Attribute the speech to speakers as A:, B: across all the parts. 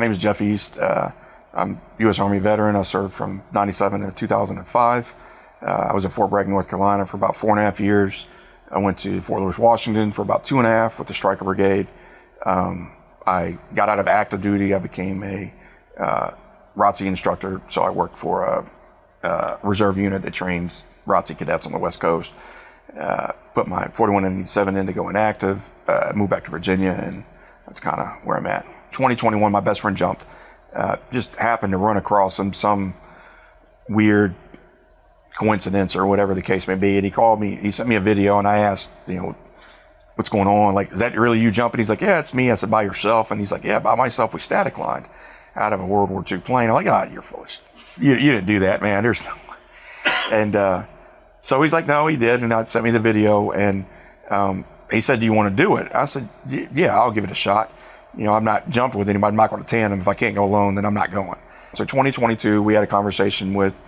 A: name is Jeff East. I'm U.S. Army veteran. I served from 97 to 2005. I was at Fort Bragg, North Carolina for about 4.5 years. I went to Fort Lewis, Washington for about 2.5 with the Striker Brigade. I got out of active duty. I became a ROTC instructor, so I worked for a reserve unit that trains ROTC cadets on the West Coast. Put my 4187 in to go inactive, moved back to Virginia, and that's kind of where I'm at. 2021, my best friend jumped. Just happened to run across some weird coincidence or whatever the case may be, and he called me. He sent me a video, and I asked, what's going on? Like, is that really you jumping? He's like, yeah, it's me. I said, by yourself? And he's like, yeah, by myself. We static lined out of a World War II plane. I'm like, you're foolish. You didn't do that, man. There's no way. And so he's like, no, he did. And I sent me the video, and he said, do you want to do it? I said, yeah, I'll give it a shot. I'm not jumping with anybody. I'm not going to tandem. If I can't go alone, then I'm not going. So 2022, we had a conversation with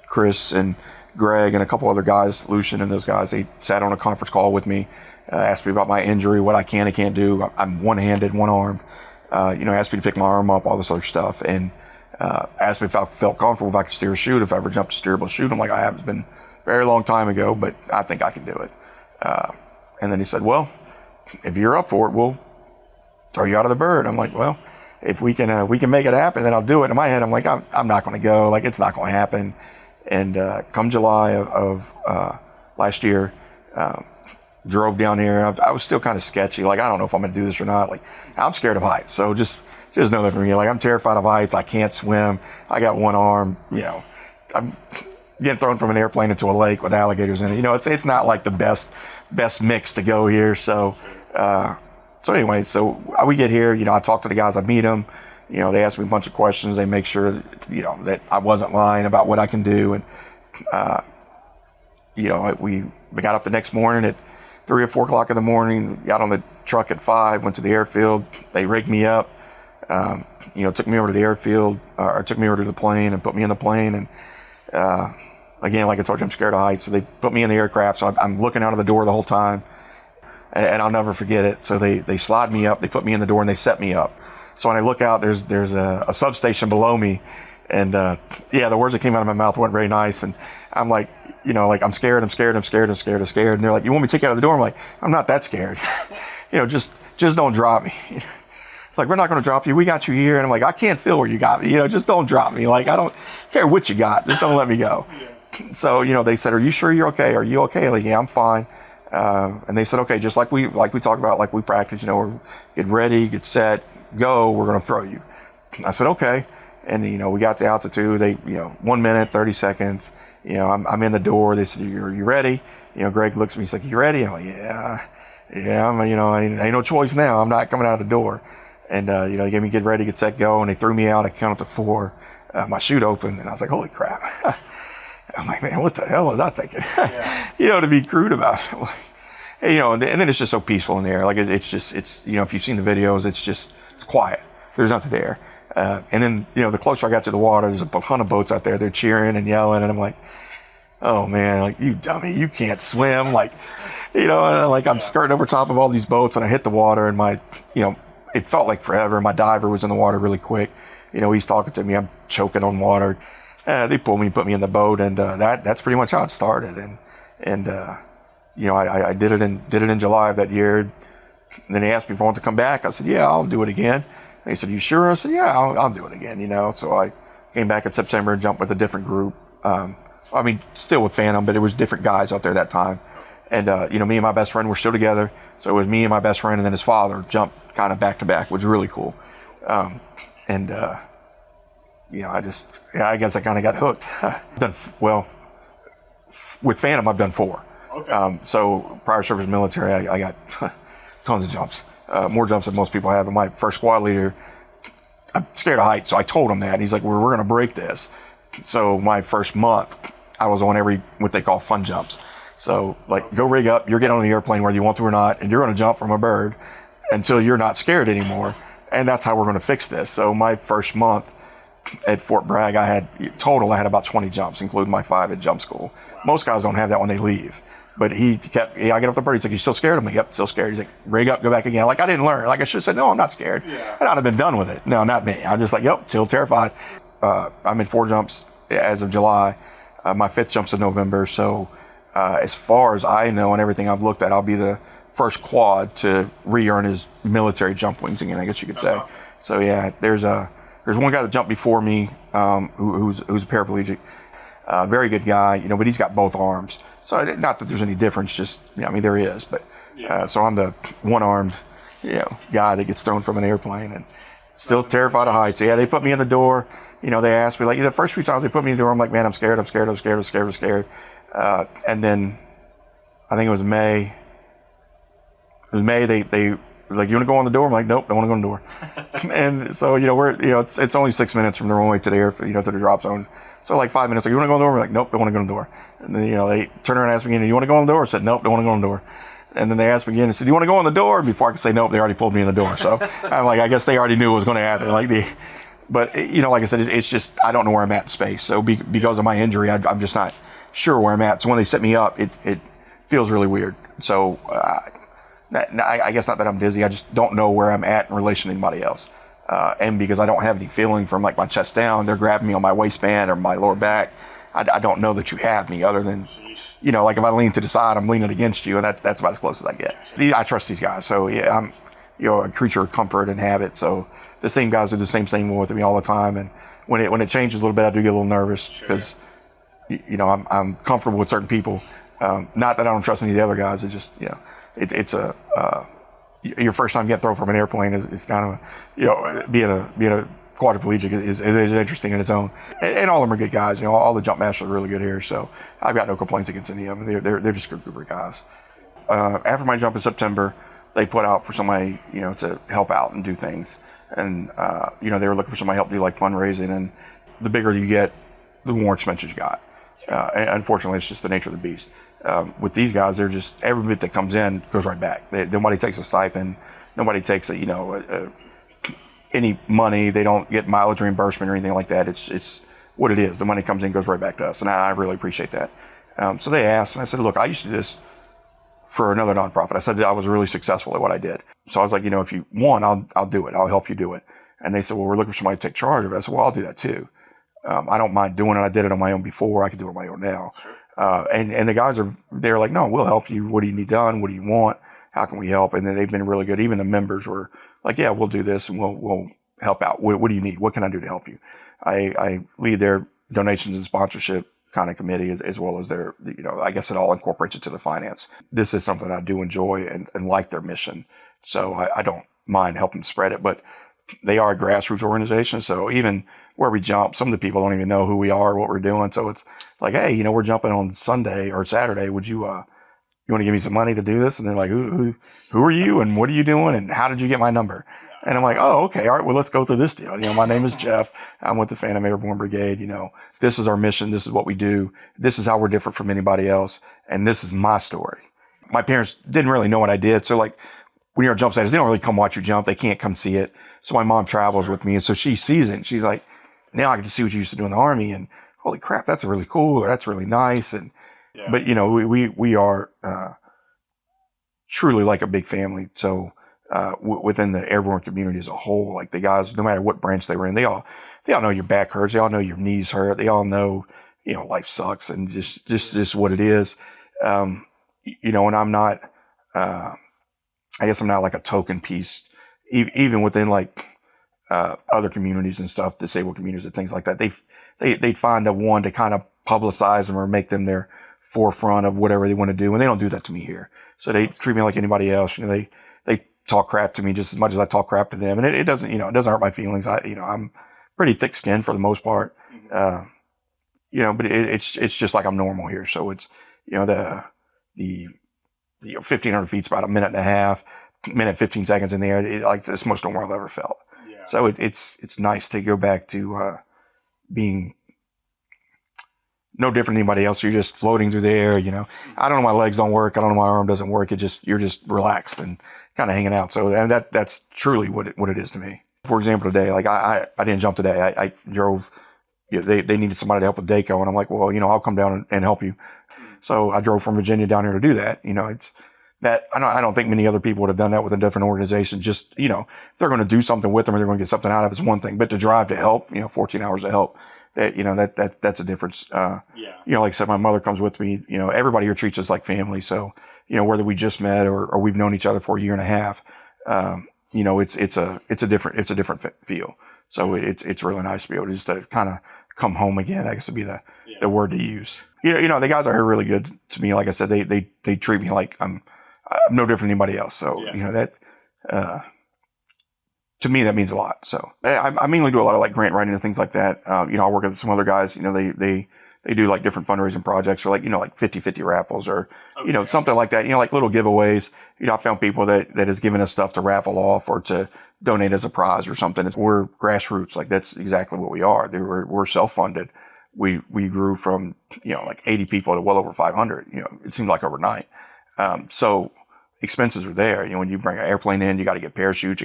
A: Chris and Greg and a couple other guys, Lucian and those guys. They sat on a conference call with me, asked me about my injury, what I can and can't do. I'm one-handed, one-armed. Asked me to pick my arm up, all this other stuff, and asked me if I felt comfortable, if I could steer a chute, if I ever jumped a steerable chute. I'm like, I have. It's been a very long time ago, but I think I can do it. And then he said, well, if you're up for it, we'll throw you out of the bird. I'm like, well, if we can make it happen, then I'll do it. In my head, I'm like, I'm not going to go. Like, it's not going to happen. And come July of last year, drove down here. I was still kind of sketchy. Like, I don't know if I'm going to do this or not. Like, I'm scared of heights. So just know that for me. Like, I'm terrified of heights. I can't swim. I got one arm. I'm getting thrown from an airplane into a lake with alligators in it. It's not like the best mix to go here. So anyway, so we get here. I talk to the guys. I meet them. They ask me a bunch of questions. They make sure that I wasn't lying about what I can do. And we got up the next morning at 3 or 4 o'clock in the morning. Got on the truck at 5. Went to the airfield. They rigged me up. Took me over to the airfield, or took me over to the plane and put me in the plane. And again, like I told you, I'm scared of heights. So they put me in the aircraft. So I'm looking out of the door the whole time, and I'll never forget it. So they slide me up. They put me in the door and they set me up. So when I look out, there's a substation below me, and the words that came out of my mouth weren't very nice. And I'm like, I'm scared. And they're like, you want me to take you out of the door? I'm like, I'm not that scared. Just don't drop me. It's like, we're not going to drop you. We got you here. And I'm like, I can't feel where you got me. Just don't drop me. Like, I don't care what you got. Just don't let me go. Yeah. So, they said, are you sure you're okay? Are you okay? Like, yeah, I'm fine. And they said, okay, just like we talked about, like we practiced, we're get ready, get set, go, we're going to throw you. I said, okay. And, we got to altitude. They, 1 minute, 30 seconds. I'm in the door. They said, are you ready? Greg looks at me. He's like, you ready? I'm like, yeah, ain't no choice now. I'm not coming out of the door. And, they gave me get ready, get set, go. And they threw me out. I counted to 4. My chute opened, and I was like, holy crap. I'm like, man, what the hell was I thinking? Yeah. To be crude about it. And then it's just so peaceful in there. Like, it's if you've seen the videos, it's quiet. There's nothing there. And then, the closer I got to the water, there's a ton of boats out there. They're cheering and yelling. And I'm like, oh man, like, you dummy, you can't swim. Like, I'm skirting over top of all these boats, and I hit the water, and it felt like forever. My diver was in the water really quick. He's talking to me. I'm choking on water. They pulled me, put me in the boat, and that's pretty much how it started. And I did it in July of that year. And then he asked me if I wanted to come back. I said, yeah, I'll do it again. And he said, you sure? I said, yeah, I'll do it again. So I came back in September and jumped with a different group. Still with Phantom, but it was different guys out there that time. And, me and my best friend were still together. So it was me and my best friend, and then his father jumped kind of back to back, which was really cool. I guess I kind of got hooked. With Phantom, I've done 4. Okay. So prior service military, I got tons of jumps, more jumps than most people have. And my first squad leader, I'm scared of heights, so I told him that. And he's like, we're going to break this. So my first month, I was on what they call fun jumps. So, like, go rig up, you're getting on the airplane whether you want to or not, and you're going to jump from a bird until you're not scared anymore. And that's how we're going to fix this. So my first month, at Fort Bragg, I had about 20 jumps, including my 5 at jump school. Most guys don't have that when they leave. But I get off the bird. He's like, "You still scared?" I'm like, "Yep, still scared." He's like, "Rig up, go back again." Like, I didn't learn. Like, I should have said, "No, I'm not scared." Yeah. And I'd have been done with it. No, not me. I'm just like, "Yep, still terrified." I'm in 4 jumps as of July. My 5th jump's in November. So as far as I know and everything I've looked at, I'll be the first quad to re-earn his military jump wings again, I guess you could say. So yeah, there's one guy that jumped before me who's a paraplegic. Very good guy, but he's got both arms. So not that there's any difference, just, there is. But so I'm the one-armed, guy that gets thrown from an airplane and still terrified of heights. So yeah, they put me in the door. They asked me, like, the first few times they put me in the door, I'm like, "Man, I'm scared. And then I think it was May. They were like, "You want to go on the door?" I'm like, "Nope, don't want to go on the door." And so, it's only 6 minutes from the runway to the air, to the drop zone. So like 5 minutes, like, "You want to go on the door?" We're like, "Nope, don't want to go on the door." And then, they turn around and ask me again, "You want to go on the door?" I said, "Nope, don't want to go on the door." And then they asked me again and said, "Do you want to go on the door?" Before I could say nope, they already pulled me in the door. So I'm like, I guess they already knew what was going to happen. But like I said, it's just, I don't know where I'm at in space. So because of my injury, I'm just not sure where I'm at. So when they set me up, it feels really weird. So I guess not that I'm dizzy. I just don't know where I'm at in relation to anybody else. And because I don't have any feeling from like my chest down, they're grabbing me on my waistband or my lower back. I don't know that you have me other than, like if I lean to the side, I'm leaning against you, and that's about as close as I get. I trust these guys. So yeah, I'm, a creature of comfort and habit. So the same guys do the same thing with me all the time. And when it changes a little bit, I do get a little nervous because, I'm comfortable with certain people. Not that I don't trust any of the other guys. It's just, it's your first time getting thrown from an airplane is kind of, being a quadriplegic is interesting in its own. And all of them are good guys. All the jump masters are really good here. So I've got no complaints against any of them. They're just good group of guys. After my jump in September, they put out for somebody, to help out and do things. And, they were looking for somebody to help do like fundraising. And the bigger you get, the more expenses you got. And unfortunately, it's just the nature of the beast. With these guys, they're just, every bit that comes in goes right back. Nobody takes a stipend. Nobody takes any money. They don't get mileage reimbursement or anything like that. It's what it is. The money comes in, goes right back to us. And I really appreciate that. So they asked, and I said, "Look, I used to do this for another nonprofit." I said I was really successful at what I did. So I was like, if you want, I'll do it. I'll help you do it. And they said, "Well, we're looking for somebody to take charge of it." I said, "Well, I'll do that too. I don't mind doing it. I did it on my own before. I could do it on my own now." And the guys they're like, "No, we'll help you. What do you need done? What do you want? How can we help?" And then they've been really good. Even the members were like, "Yeah, we'll do this and we'll help out. What do you need? What can I do to help you?" I lead their donations and sponsorship kind of committee as well as their, I guess it all incorporates it to the finance. This is something I do enjoy and like their mission. So I don't mind helping spread it, but they are a grassroots organization. So even where we jump, some of the people don't even know who we are, what we're doing. So it's like, "Hey, we're jumping on Sunday or Saturday. Would you want to give me some money to do this?" And they're like, who are you? And what are you doing? And how did you get my number? And I'm like, "Oh, okay. All right. Well, let's go through this deal. My name is Jeff. I'm with the Phantom Airborne Brigade. This is our mission. This is what we do. This is how we're different from anybody else. And this is my story." My parents didn't really know what I did. So like when you're a jump site, they don't really come watch you jump. They can't come see it. So my mom travels with me. And so she sees it and she's like, "Now I get to see what you used to do in the Army. And holy crap, that's really cool. Or that's really nice." And, but we are, truly like a big family. So, within the airborne community as a whole, like the guys, no matter what branch they were in, they all know your back hurts. They all know your knees hurt. They all know, life sucks and just what it is. And I'm not, I guess I'm not like a token piece, even within like, other communities and stuff, disabled communities and things like that. They'd find the one to kind of publicize them or make them their forefront of whatever they want to do. And they don't do that to me here. So they treat me like anybody else. They talk crap to me just as much as I talk crap to them. And it doesn't, it doesn't hurt my feelings. I'm pretty thick skinned for the most part. But it's just like I'm normal here. So it's, the 1,500 feet's about a minute and a half, minute, 15 seconds in the air. It's the most normal I've ever felt. Yeah. So it's nice to go back to, being no different than anybody else. You're just floating through the air, I don't know, my legs don't work. I don't know, my arm doesn't work. You're just relaxed and kind of hanging out. So and that's truly what it is to me. For example, today, like I didn't jump today. I drove, they needed somebody to help with Daco. And I'm like, well, I'll come down and help you. So I drove from Virginia down here to do that. It's that I don't think many other people would have done that with a different organization. Just, if they're going to do something with them or they're going to get something out of it, it's one thing, but to drive to help, 14 hours to help, that's a difference. Like I said, my mother comes with me, everybody here treats us like family. So, whether we just met or we've known each other for a year and a half, it's a different feel. So it's really nice to be able to just to kind of come home again, I guess would be the word to use. The guys are here really good to me. Like I said, they treat me like I'm no different than anybody else. So, to me, that means a lot. So I mainly do a lot of like grant writing and things like that. I work with some other guys, they do like different fundraising projects or like 50-50 raffles or, something like that, like little giveaways. I found people that has given us stuff to raffle off or to donate as a prize or something. We're grassroots. Like that's exactly what we are. We're self-funded. We grew from, like 80 people to well over 500, it seemed like overnight. So expenses are there. When you bring an airplane in, you got to get parachutes,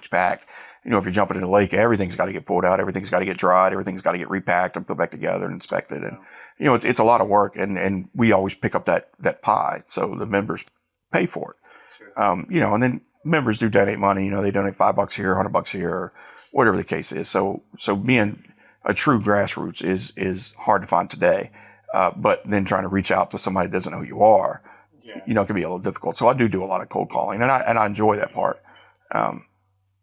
A: packed. If you're jumping in a lake, everything's got to get pulled out, everything's got to get dried, everything's got to get repacked and put back together and inspected. And, it's a lot of work and we always pick up that pie. So the members pay for it. Sure. And then members do donate money, they donate $5 here, $100 here, or whatever the case is. So being a true grassroots is hard to find today. But then trying to reach out to somebody that doesn't know who you are, it can be a little difficult. So I do a lot of cold calling and I enjoy that part.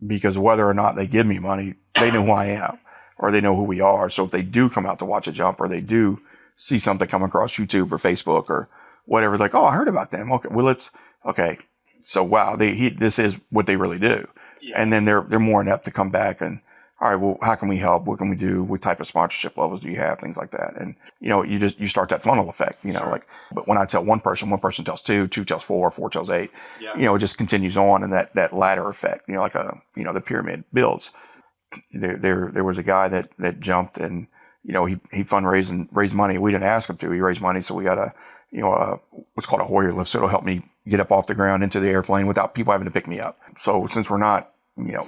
A: Because whether or not they give me money, they know who I am or they know who we are. So if they do come out to watch a jump or they do see something come across YouTube or Facebook or whatever, it's like, oh, I heard about them. Okay. Well, okay. So wow, this is what they really do. Yeah. And then they're more inept to come back and, all right, well, how can we help? What can we do? What type of sponsorship levels do you have? Things like that. And, you start that funnel effect, sure. But when I tell one person tells two tells four tells eight, it just continues on and that ladder effect, the pyramid builds. There was a guy that jumped and, he fundraised and raised money. We didn't ask him to. He raised money. So we got what's called a Hoyer lift. So it'll help me get up off the ground into the airplane without people having to pick me up. So since we're not,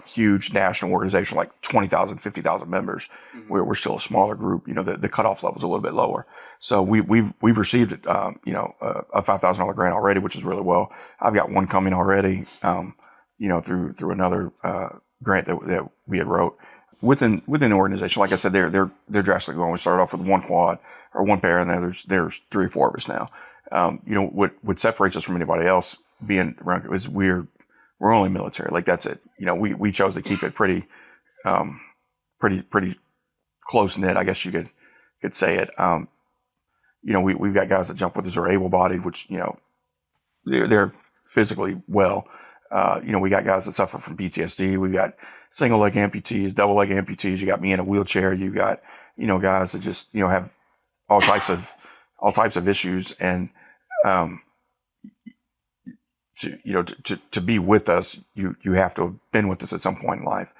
A: huge national organization, like 20,000, 50,000 members, we're still a smaller group, the cutoff level is a little bit lower. So we've received, a $5,000 grant already, which is really well. I've got one coming already, through another, grant that we had wrote within the organization. Like I said, they're drastically growing. We started off with one quad or one pair and then there's 3 or 4 of us now. What separates us from anybody else being around is we're only military. Like that's it. We chose to keep it pretty close knit. I guess you could say it. We've got guys that jump with us who are able-bodied, which, they're physically well. We got guys that suffer from PTSD. We got single leg amputees, double leg amputees. You got me in a wheelchair. You got, guys that just, have all types of issues. And, to be with us, you have to have been with us at some point in life.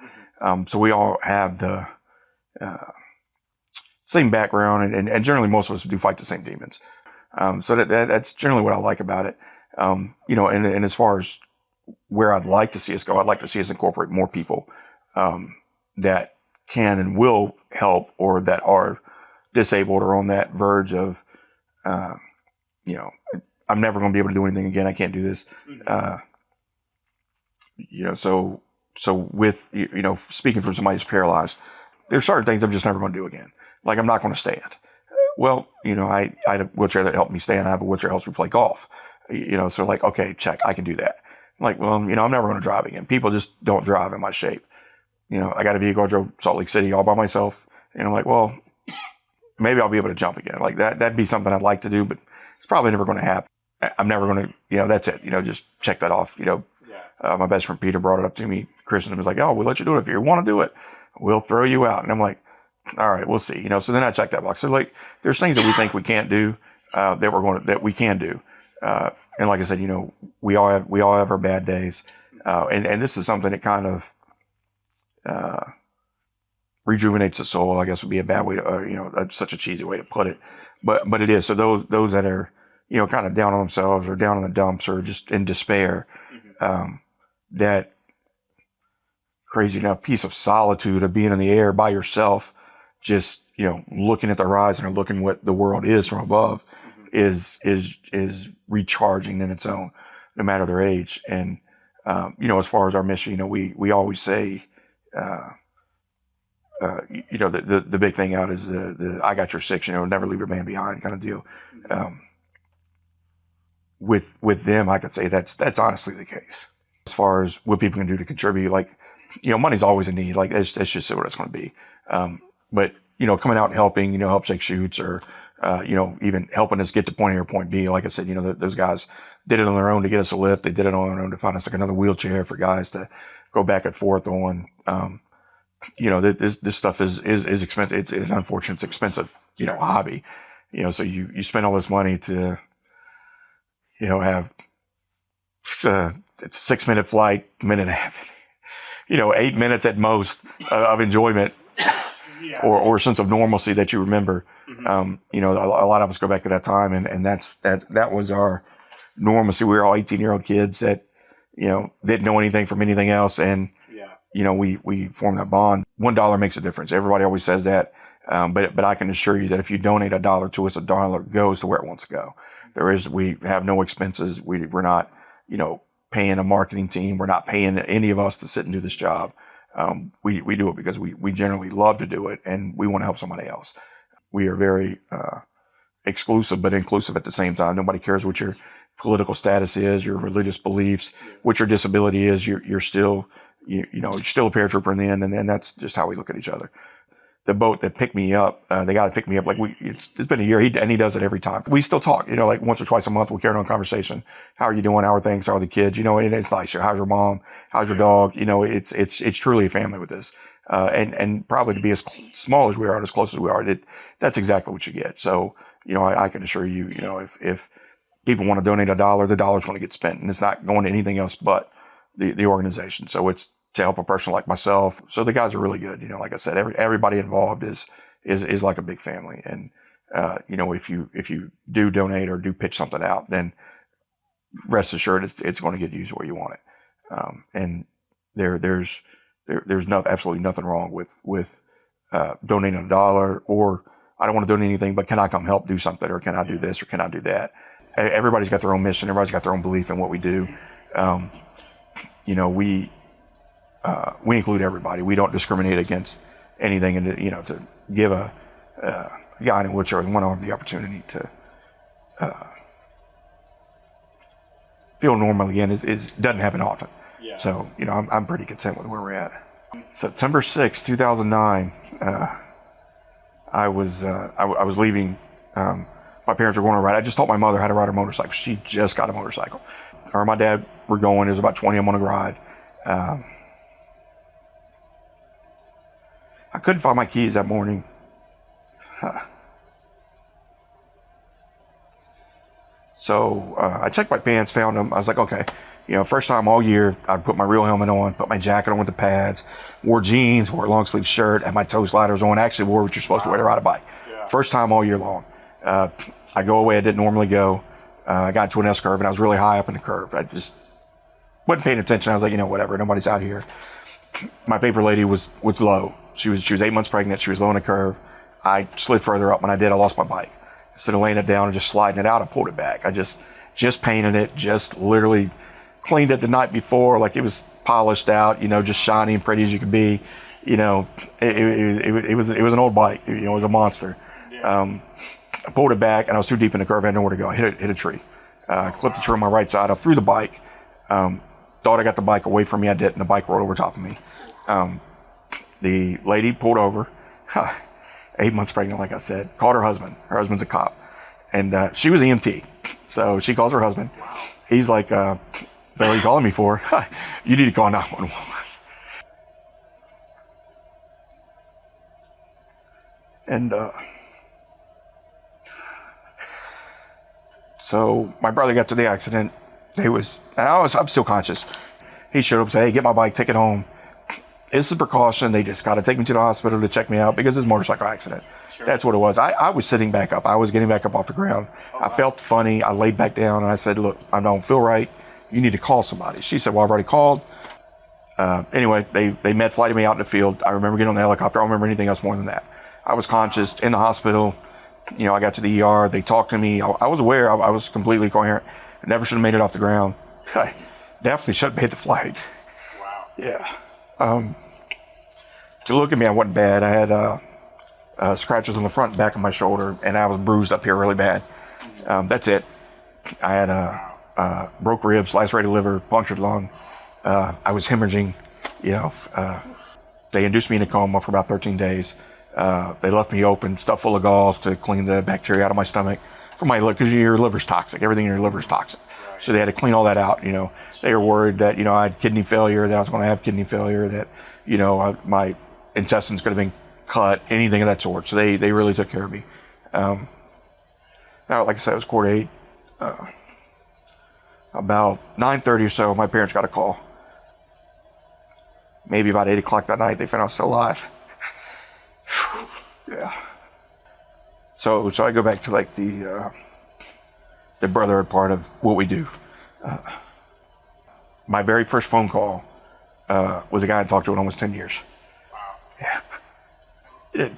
A: So we all have the same background, and generally most of us do fight the same demons. So that's generally what I like about it. And as far as where I'd like to see us go, I'd like to see us incorporate more people that can and will help or that are disabled or on that verge of, I'm never going to be able to do anything again. I can't do this. So with, speaking from somebody who's paralyzed, there's certain things I'm just never going to do again. Like I'm not going to stand. Well, I had a wheelchair that helped me stand. I have a wheelchair that helps me play golf. So like, okay, check, I can do that. Like, well, I'm never going to drive again. People just don't drive in my shape. I got a vehicle, I drove Salt Lake City all by myself. And I'm like, well, maybe I'll be able to jump again. Like that'd be something I'd like to do, but it's probably never going to happen. I'm never going to, that's it. Just check that off. My best friend Peter brought it up to me. Chris and was like, oh, we'll let you do it. If you want to do it, we'll throw you out. And I'm like, all right, we'll see. So then I checked that box. So like, there's things that we think we can't do, that we can do. And like I said, we all have our bad days. And this is something that kind of, rejuvenates the soul, I guess would be a bad way to, such a cheesy way to put it. But it is. So those that are, kind of down on themselves or down in the dumps or just in despair, that, crazy enough piece of solitude of being in the air by yourself, just, looking at the horizon or looking what the world is from above is recharging in its own, no matter their age. And, as far as our mission, we always say, the big thing out is the I got your six, never leave your man behind kind of deal. With them, I could say that's honestly the case. As far as what people can do to contribute, like, money's always a need. Like, that's just what it's going to be. But, coming out and helping, help shake shoots or, even helping us get to point A or point B. Like I said, those guys did it on their own to get us a lift. They did it on their own to find us like another wheelchair for guys to go back and forth on. This stuff is expensive. It's unfortunate. It's expensive, hobby, so you spend all this money to, have it's a 6-minute flight, minute and a half, 8 minutes at most of enjoyment or sense of normalcy that you remember. A lot of us go back to that time and that was our normalcy. We were all 18-year-old kids that, didn't know anything from anything else. And, we formed that bond. $1 makes a difference. Everybody always says that. But I can assure you that if you donate $1 to us, $1 goes to where it wants to go. We have no expenses. We're not, paying a marketing team. We're not paying any of us to sit and do this job. We do it because we generally love to do it and we want to help somebody else. We are very, exclusive, but inclusive at the same time. Nobody cares what your political status is, your religious beliefs, what your disability is. You're still, you're still a paratrooper in the end. And that's just how we look at each other. The boat that picked me up, the guy that picked me up, like it's been a year, and he does it every time. We still talk, like once or twice a month, we'll carry on conversation. How are you doing? How are things? How are the kids? And it's nice. How's your mom? How's your dog? It's truly a family with this. And probably to be as small as we are and as close as we are, that's exactly what you get. So, I can assure you, if people want to donate $1, the dollar's going to get spent, and it's not going to anything else but the organization. So it's to help a person like myself. So the guys are really good. Like I said, everybody involved is like a big family. And, if you do donate or do pitch something out, then rest assured it's going to get used where you want it. And there's absolutely nothing wrong with donating $1 or I don't want to donate anything, but can I come help do something, or can I do this, or can I do that? Everybody's got their own mission. Everybody's got their own belief in what we do. We include everybody. We don't discriminate against anything, and to give a guy in a wheelchair with one arm the opportunity to feel normal again doesn't happen often. Yeah. So I'm pretty content with where we're at. September 6th, 2009. I was leaving. My parents were going on a ride. I just taught my mother how to ride a motorcycle. She just got a motorcycle. Her and my dad were going. It was about 20 of them on a ride. I couldn't find my keys that morning. So I checked my pants, found them. I was like, okay, first time all year, I put my real helmet on, put my jacket on with the pads, wore jeans, wore a long sleeve shirt, had my toe sliders on, actually wore what you're supposed to wear to ride a bike. Yeah. First time all year long. I go away, I didn't normally go. I got into an S curve and I was really high up in the curve. I just wasn't paying attention. I was like, whatever, nobody's out here. My paper lady was low. She was 8 months pregnant. She was low in the curve. I slid further up. When I did, I lost my bike. Instead of laying it down and just sliding it out, I pulled it back. I just painted it, just literally cleaned it the night before, like it was polished out, just shiny and pretty as you could be. It was an old bike. It was a monster. Yeah. I pulled it back and I was too deep in the curve. I had nowhere to go. I hit a tree. Clipped the tree on my right side. I threw the bike. Thought I got the bike away from me. I didn't. And the bike rolled over top of me. The lady pulled over. 8 months pregnant, like I said. Called her husband. Her husband's a cop. And she was EMT. So she calls her husband. He's like, what are you calling me for? You need to call 911. And so my brother got to the accident. I'm still conscious. He showed up and said, hey, get my bike, take it home. It's a precaution. They just got to take me to the hospital to check me out because it's a motorcycle accident. Sure. That's what it was. I was sitting back up. I was getting back up off the ground. Oh, wow. I felt funny. I laid back down and I said, look, I don't feel right. You need to call somebody. She said, well, I've already called. Anyway, they med flighted me out in the field. I remember getting on the helicopter. I don't remember anything else more than that. I was conscious in the hospital. You know, I got to the ER. They talked to me. I was aware. I was completely coherent. I never should have made it off the ground. I definitely should have made the flight.
B: Wow.
A: Yeah. To look at me, I wasn't bad. I had scratches on the front and back of my shoulder, and I was bruised up here really bad. That's it. I had broke ribs, lacerated liver, punctured lung. I was hemorrhaging. You know, they induced me in a coma for about 13 days. They left me open, stuffed full of gauze to clean the bacteria out of my stomach from my liver, because your liver's toxic. Everything in your liver is toxic. Right. So they had to clean all that out. You know, they were worried that, you know, I had kidney failure, that I was going to have kidney failure, that, you know, my intestines could have been cut, anything of that sort. So they really took care of me. Now, like I said, it was quarter 8. About 9:30 or so, my parents got a call. Maybe about 8 o'clock that night, they found I was still alive. Yeah. So I go back to like the brotherhood part of what we do. My very first phone call was a guy I talked to in almost 10 years.
B: Wow.
A: Yeah.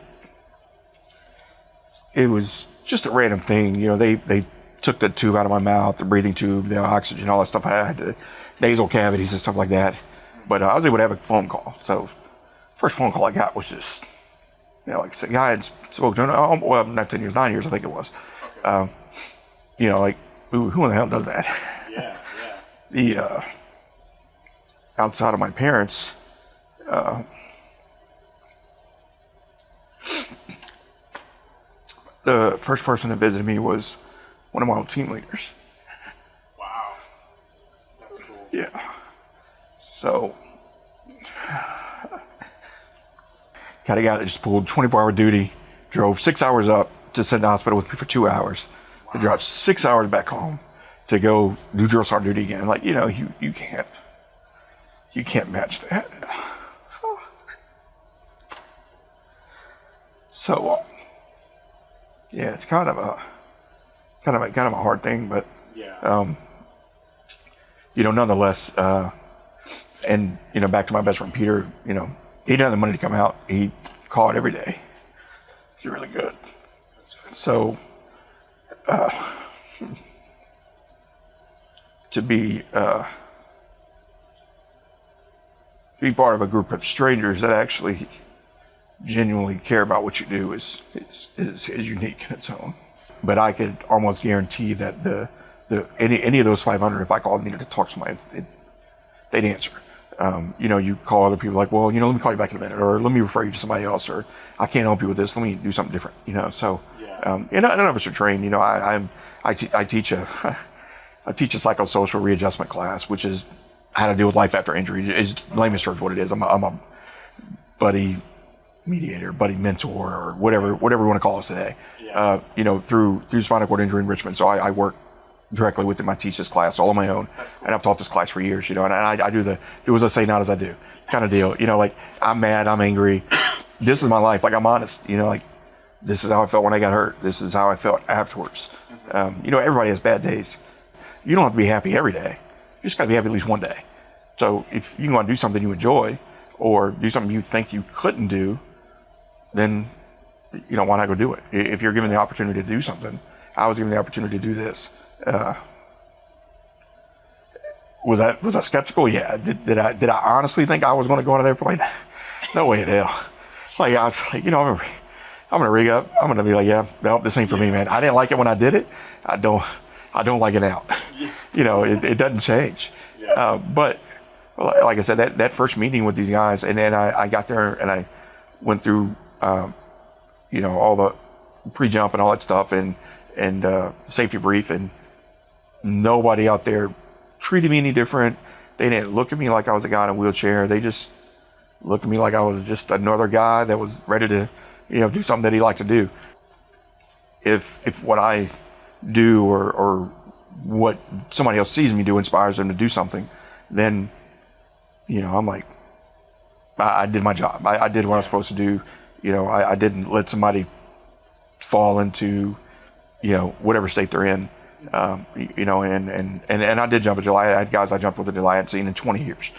A: It was just a random thing. You know, they took the tube out of my mouth, the breathing tube, the oxygen, all that stuff. I had nasal cavities and stuff like that. But I was able to have a phone call. So first phone call I got was just, you know, like I said, guy I had spoken to, well, not 10 years, 9 years, I think it was. Okay. You know, like, who in the hell does that?
B: Yeah.
A: The, outside of my parents, the first person that visited me was one of my old team leaders.
B: Wow. That's cool.
A: Yeah. So, got a guy that just pulled 24-hour duty, drove 6 hours up to sit in the hospital with me for 2 hours, wow. To drive 6 hours back home to go do drill sergeant duty again. Like, you know, you can't match that. So, yeah, it's kind of a hard thing, but
B: yeah.
A: You know, nonetheless, and you know, back to my best friend Peter, you know, he didn't have the money to come out. He called every day. He's really good. So, to be part of a group of strangers that actually genuinely care about what you do is unique in its own. But I could almost guarantee that any of those 500, if I called and needed to talk to somebody, they'd answer. You know, you call other people like, well, you know, let me call you back in a minute, or let me refer you to somebody else, or I can't help you with this, let me do something different, you know. So, you know, none of us are trained. You know, I teach a psychosocial readjustment class, which is how to deal with life after injury. Is layman's terms what it is. I'm a buddy mediator, buddy mentor, or whatever we want to call us today.
B: Yeah.
A: You know, through spinal cord injury enrichment. So I work directly with them. I teach this class all on my own, and I've taught this class for years. You know, and I do as I say, not as I do, kind of deal. You know, like I'm mad, I'm angry. This is my life. Like I'm honest. You know, like this is how I felt when I got hurt. This is how I felt afterwards. You know, everybody has bad days. You don't have to be happy every day. You just got to be happy at least one day. So if you want to do something you enjoy, or do something you think you couldn't do, then, you know, why not go do it? If you're given the opportunity to do something, I was given the opportunity to do this. Was I skeptical? Yeah. Did I honestly think I was going to go on an airplane? No way in hell. Like I was like, you know, I'm gonna rig up. I'm gonna be like, yeah, no, this ain't for me, man. I didn't like it when I did it. I don't like it now. You know, it doesn't change.
B: Yeah.
A: But like I said, that first meeting with these guys, and then I got there and I went through, you know, all the pre-jump and all that stuff, and safety brief, and nobody out there treated me any different. They didn't look at me like I was a guy in a wheelchair. They just looked at me like I was just another guy that was ready to, you know, do something that he liked to do. If what I do or what somebody else sees me do inspires them to do something, then, you know, I'm like, I did my job. I did what I was supposed to do. You know, I didn't let somebody fall into, you know, whatever state they're in. You know, and I did jump a July. I had guys I jumped with a July I hadn't seen in 20 years.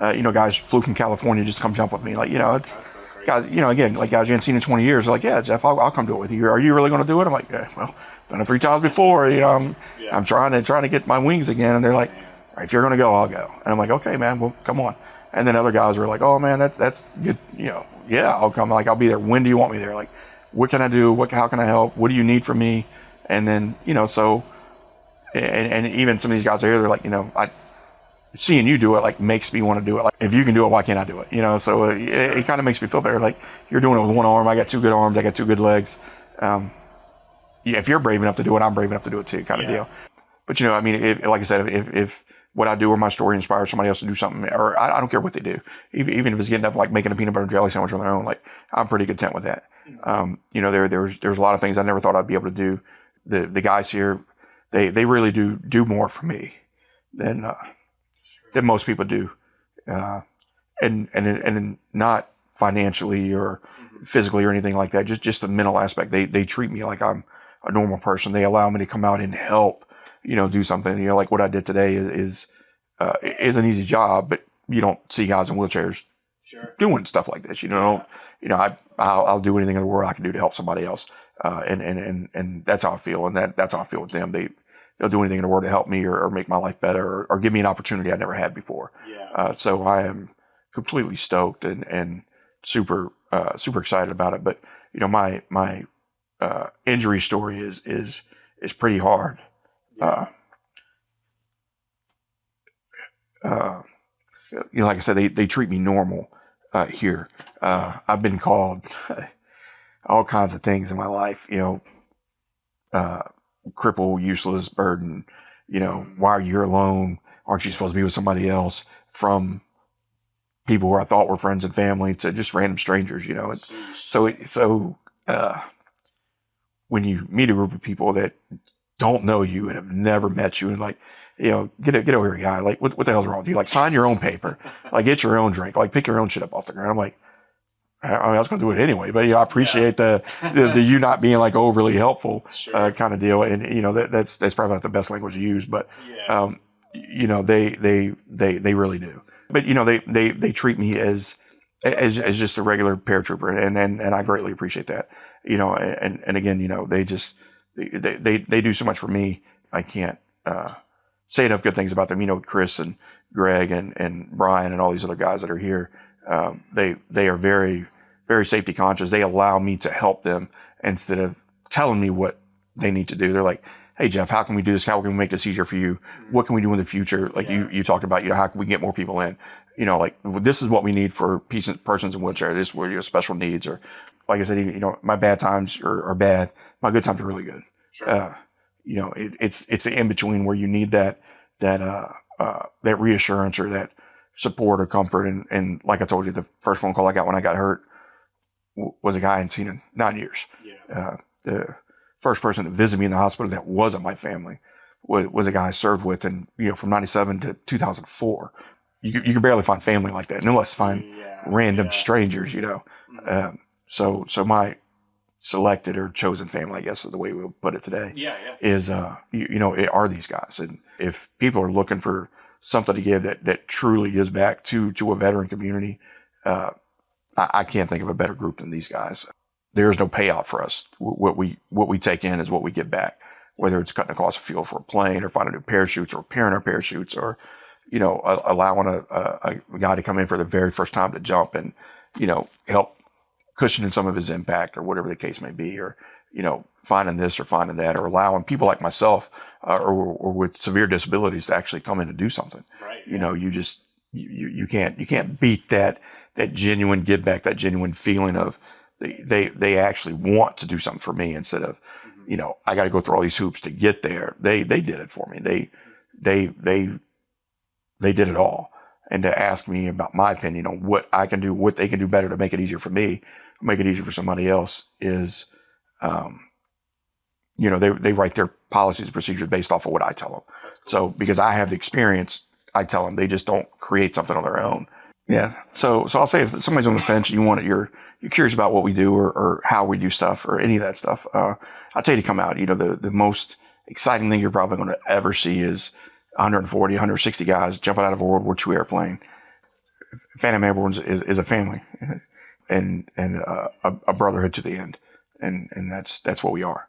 A: Guys flew from California just to come jump with me. Like, it's guys, again, like guys you haven't seen in 20 years. They're like, yeah, Jeff, I'll come do it with you. Are you really going to do it? I'm like, yeah, well, done it 3 times before. I'm trying to get my wings again. And they're like, if you're going to go, I'll go. And I'm like, okay, man, well, come on. And then other guys were like, oh man, that's good. Yeah, I'll come. Like, I'll be there. When do you want me there? Like, what can I do? How can I help? What do you need from me? And then, so, and even some of these guys are here, they're like, seeing you do it, like, makes me want to do it. Like, if you can do it, why can't I do it? So it kind of makes me feel better. Like, you're doing it with one arm. I got 2 good arms. I got 2 good legs. If you're brave enough to do it, I'm brave enough to do it too, kind of deal. But, like I said, if what I do or my story inspires somebody else to do something, or I don't care what they do, even if it's getting up, like making a peanut butter and jelly sandwich on their own, like, I'm pretty content with that. There's a lot of things I never thought I'd be able to do. The guys here, they really do more for me than most people do, and not financially or physically or anything like that. Just the mental aspect. They treat me like I'm a normal person. They allow me to come out and help, do something. Like what I did today is an easy job, but you don't see guys in wheelchairs doing stuff like this. I'll do anything in the world I can do to help somebody else, and that's how I feel, and that's how I feel with them. They'll do anything in the world to help me or make my life better or give me an opportunity I never had before. So I am completely stoked and super excited about it. But my injury story is pretty hard. Like I said, they treat me normal here. I've been called all kinds of things in my life. Cripple, useless, burden. Why are you here alone? Aren't you supposed to be with somebody else? From people who I thought were friends and family to just random strangers. And so when you meet a group of people that don't know you and have never met you, and like, get over here, guy. Like, what the hell's wrong with you? Like, sign your own paper. Like, get your own drink. Like, pick your own shit up off the ground. I'm like, I was going to do it anyway, but I appreciate the you not being like overly helpful, kind of deal. And that's probably not the best language to use, but they really do. But they treat me as just a regular paratrooper, and I greatly appreciate that. And again, they do so much for me. I can't say enough good things about them. Chris and Greg and Brian and all these other guys that are here. They are very, very safety conscious. They allow me to help them instead of telling me what they need to do. They're like, hey, Jeff, how can we do this? How can we make this easier for you? What can we do in the future? Like you talked about, how can we get more people in? Like, this is what we need for persons in wheelchair. This is where you have special needs, or like I said, my bad times are bad. My good times are really good. It's an in between where you need that reassurance or that support or comfort. And like I told you, the first phone call I got when I got hurt was a guy I hadn't seen in 9 years. The first person to visit me in the hospital that wasn't my family was a guy I served with, and from 97 to 2004. You can barely find family like that, unless find random strangers. So my selected or chosen family, I guess is the way we'll put it today. Is it are these guys, and if people are looking for something to give that truly gives back to a veteran community, I can't think of a better group than these guys. There's no payout for us. What we take in is what we get back, whether it's cutting the cost of fuel for a plane, or finding new parachutes, or repairing our parachutes, or allowing a guy to come in for the very first time to jump and help cushioning some of his impact, or whatever the case may be, or finding this or finding that, or allowing people like myself or with severe disabilities to actually come in and do something. You can't beat that genuine give back, that genuine feeling of they actually want to do something for me, instead of I got to go through all these hoops to get there. They did it for me. They did it all. And to ask me about my opinion on what I can do, what they can do better to make it easier for me, make it easier for somebody else, is, they write their policies and procedures based off of what I tell them. Cool. So because I have the experience, I tell them. They just don't create something on their own. Yeah. So I'll say, if somebody's on the fence and you're curious about what we do or how we do stuff or any of that stuff, I'll tell you to come out. The most exciting thing you're probably going to ever see is 140, 160 guys jumping out of a World War II airplane, Phantom Airborne is a family, and a brotherhood to the end, and that's what we are.